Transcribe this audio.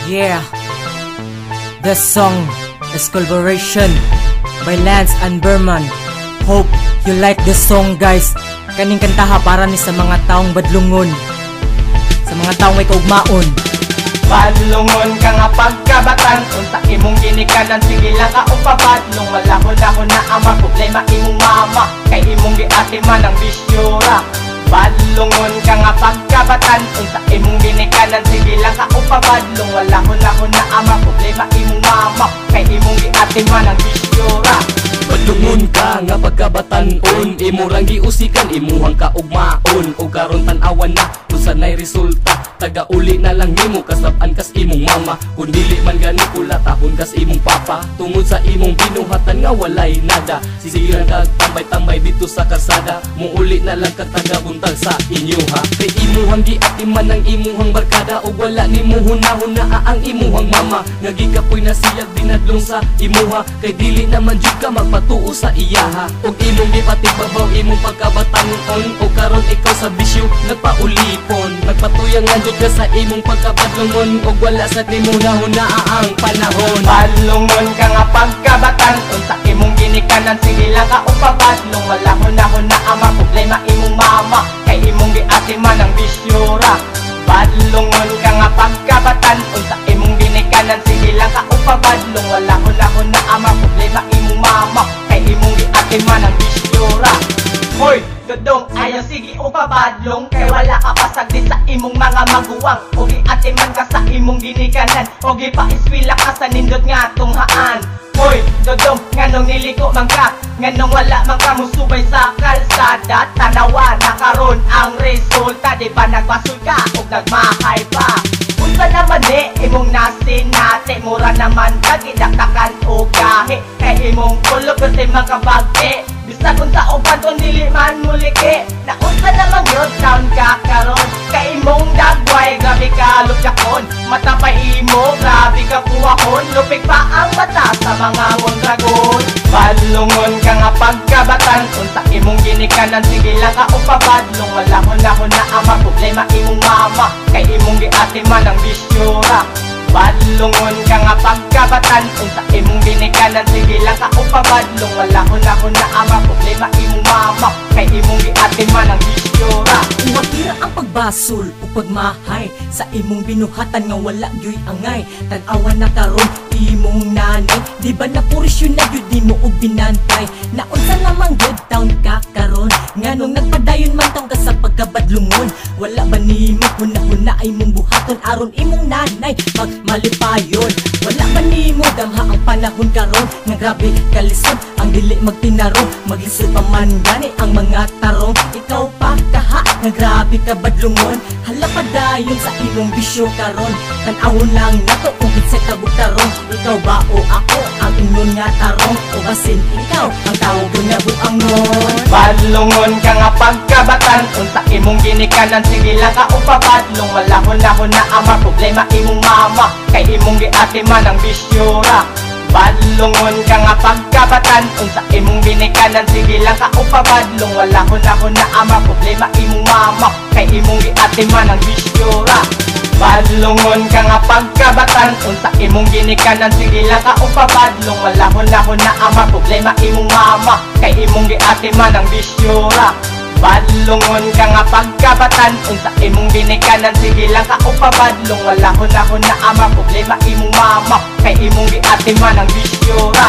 Yeah, this song is collaboration by Lance and Berman. Hope you like this song, guys. Kaning kantaha para ni sa mga taong badlungon, sa mga taong may kaugmaon. Badlungon ka nga pagkabatan, unsa imong ginikanan, sige lang ka upabadlong. Wala ko na ama, problema imong mama, kay imong giatiman ang bisyura. Badlungon ka nga pagkabatan, unsa imong ginikanan, sige lang ka upabadlong. Wala ko na ama, problema imong mama, kay imong giatiman ang bisyura. Badlungon ka nga pagkabatan-on, imo rang giusikan, imuhang kaugmaon. O karon tan-awan na kung sanay resulta, taga-uli na lang nimo, kasab-an kas imong mama. Kung dili man gani kulatahon kas imong papa, tungod sa imong binuhatan nga walay nada. Sisiran kag tambay-tambay dito sa kasada, muuli na lang kag taga-buntag sa inyo ha. Kay imuhang giatiman ang imuhang barkada, o wala nimo hunahuna ang imuhang mama. Nga gikapoy na siyag binadlong sa imuha, kay dili naman jud ka magpatuo sa iyaha. Og imong gipatibabaw imong pagkabatan-on, o karon ikaw sa bisyo nagpaulipon. Nagpatuyang nga jud ka sa imong pagkabadlongon, og wala sa nimo hunahuna ang panahon. Badlungon ka nga pagkabatan, unsa imong ginikanan, sige lang ka upabadlong. Wala hunahuna ama, problema imong mama, kay imong giatiman ang bisyura. Badlungon ka nga pagkabatan, unsa imong ginikanan, sige lang ka upabadlong. Wala hunahuna ama, problema imong mama, kay imong giatiman ang bisyura. Hoy, dodong ayaw sige upabadlong, kay wala ka pasagdi sa imong mga maguwang. O giatiman ka sa imong ginikanan, o gipa-eskwela ka sa nindot nga tunghaan. Hoy, dodong, nganong niliko man ka, nganong wala man ka musubay sa kalsada. Tanawa na karon ang resulta, di ba nagbasol ka o nagmahay pa? Unsa naman imong nasinate, mura naman kagidaktakan o gahe, kay imong kulog kasi makabagte. Bisag unsa o panton dili man mulike, na unsa naman yun taon ka karon, kay imong dagway grabe ka lupyakon. Matapay imo grabe ka puwahon, lupig pa ang mata sa mga mondragon. Badlungon ka nga pagkabatan, unsa imong ginikanan, sige lang ka upabadlong. Wala hunahuna ama, problema imong mama, kay imong giatiman ang bisyura. Badlungon ka nga pagkabatan, unsa imong ginikanan, sige lang ka upabadlong. Wala hunahuna ama, problema imong mama, kay imong giatiman ang bisyura. Uwatira ang pagbasol o pagmahay sa imong binuhatan nga wala gyoy angay. Tan-awan na karon imong nanay, di ba na purisyon na gyud nimo og binantay. Na unsa namang good town ka karon, nganong nagpadayon man taong ka sa pagkabadlungon. Wala ba nimo hunahuna imong buhaton aron imong nanay magmalipayon? Wala ba nimo damha ang panahon karon, nga grabe kalisod ang dili magtinarong. Maglisod pa man gani ang mga tarong, ikaw pa kaha nga grabe ka badlungon. Hala pa dayon sa imong bisyo karon, tan-awon lang nato kung kinsay kabugtarong. Ikaw ba o ako ang ingon nga tarong, o basin ikaw ang tawag nga buangon. Badlungon ka nga pagkabatan, unsa imong ginikanan, sige lang ka upabadlong. Wala hunahuna ama, problema imong mama, kay imong giatiman ang bisyura. Badlungon ka nga pagkabatan, unsa imong ginikanan, sige lang ka upabadlong. Wala hunahuna ama, problema imong mama, kay imong giatiman ang bisyura. Badlungon ka nga pagkabatan, unsa imong ginikanan, sige lang ka upabadlong. Wala hunahuna ama, problema imong mama, kay imong giatiman ang bisyura. Badlungon ka nga pagkabatan, unsa imong ginikanan, sige lang ka upabadlong. Wala hunahuna ama, problema imong mama, kay imong giatiman ang bisyura.